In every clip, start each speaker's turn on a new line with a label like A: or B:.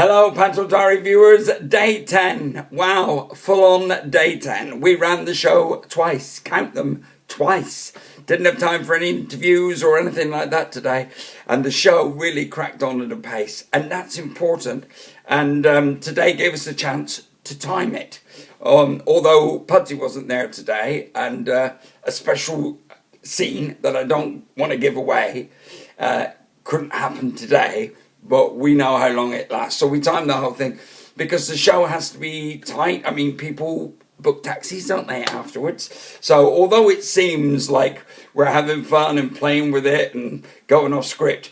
A: Hello, Panto Diary viewers. Day 10. Wow, full on day 10. We ran the show twice. Count them, twice. Didn't have time for any interviews or anything like that today. And the show really cracked on at a pace. And that's important. And today gave us a chance to time it. Although Pudgy wasn't there today, and a special scene that I don't want to give away couldn't happen today. But we know how long it lasts. So we timed the whole thing because the show has to be tight. I mean, people book taxis, don't they, afterwards? So although it seems like we're having fun and playing with it and going off script,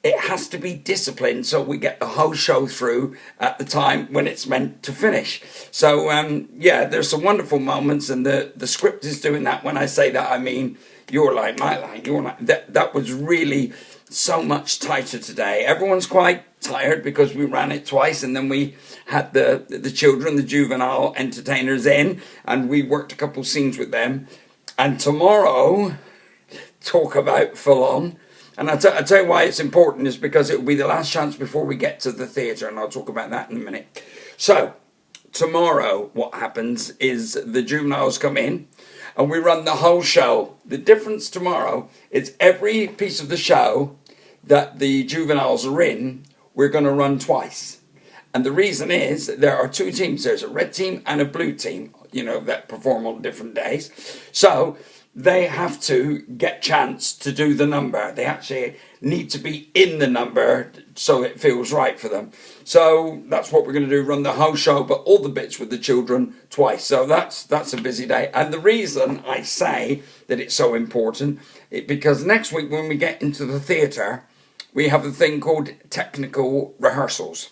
A: it has to be disciplined so we get the whole show through at the time when it's meant to finish. So, yeah, there's some wonderful moments, and the script is doing that. When I say that, I mean your line, my line, your line. That was really so much tighter today. Everyone's quite tired because we ran it twice, and then we had the children, the juvenile entertainers in, and we worked a couple scenes with them. And tomorrow, talk about full on. And I'll tell you why it's important is because it will be the last chance before we get to the theatre, and I'll talk about that in a minute. So, tomorrow what happens is the juveniles come in, and we run the whole show. The difference tomorrow is every piece of the show that the juveniles are in, we're going to run twice. And the reason is there are two teams. There's a red team and a blue team, that perform on different days. So they have to get chance to do the number. They actually need to be in the number so it feels right for them. So that's what we're going to do, run the whole show, but all the bits with the children twice. So that's a busy day. And the reason I say that it's so important is because next week when we get into the theatre, we have a thing called technical rehearsals.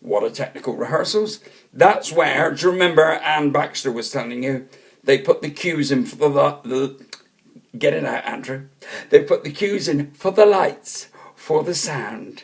A: What are technical rehearsals? That's where, do you remember Anne Baxter was telling you, they put the cues in for the get it out, Andrew. They put the cues in for the lights, for the sound,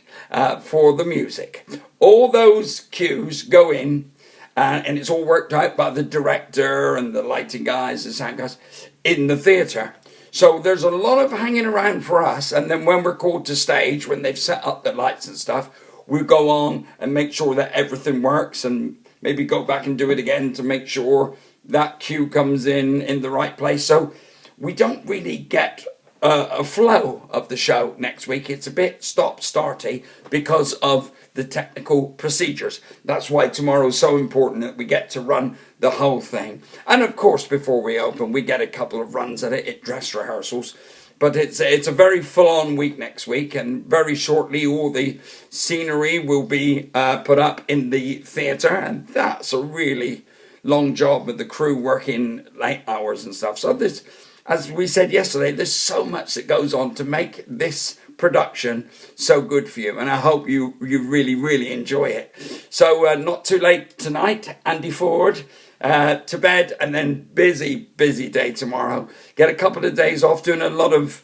A: for the music. All those cues go in, and it's all worked out by the director and the lighting guys, the sound guys, in the theatre. So there's a lot of hanging around for us, and then when we're called to stage, when they've set up the lights and stuff, we go on and make sure that everything works, and maybe go back and do it again to make sure that cue comes in the right place. So we don't really get a flow of the show next week. It's a bit stop-starty because of the technical procedures. That's why tomorrow's so important, that we get to run the whole thing. And of course, before we open, we get a couple of runs at it, dress rehearsals. But it's a very full-on week next week, and very shortly all the scenery will be put up in the theatre, and that's a really long job with the crew working late hours and stuff. So this, as we said yesterday, there's so much that goes on to make this production so good for you, and I hope you really, really enjoy it. So not too late tonight, Andy Ford, to bed, and then busy day tomorrow. Get a couple of days off, doing a lot of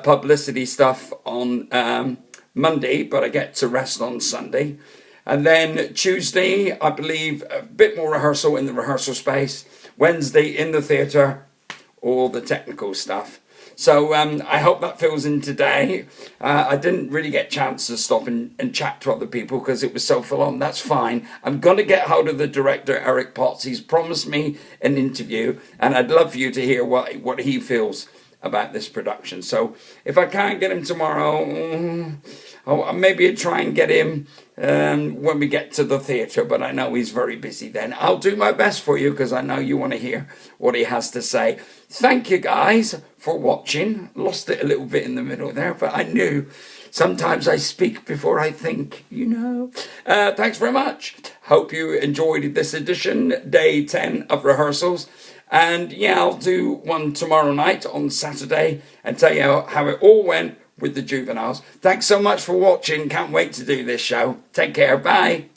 A: publicity stuff on Monday, but I get to rest on Sunday. And then Tuesday, I believe, a bit more rehearsal in the rehearsal space. Wednesday in the theatre, all the technical stuff. So I hope that fills in today. I didn't really get a chance to stop and chat to other people because it was so full on. That's fine. I'm going to get hold of the director, Eric Potts. He's promised me an interview, and I'd love for you to hear what he feels about this production. So if I can't get him tomorrow, maybe I'll try and get him when we get to the theatre, but I know he's very busy then. I'll do my best for you because I know you want to hear what he has to say. Thank you guys for watching. Lost it a little bit in the middle there, but I knew sometimes I speak before I think, Thanks very much. Hope you enjoyed this edition, day 10 of rehearsals. And yeah, I'll do one tomorrow night on Saturday and tell you how it all went with the juveniles. Thanks so much for watching. Can't wait to do this show. Take care. Bye.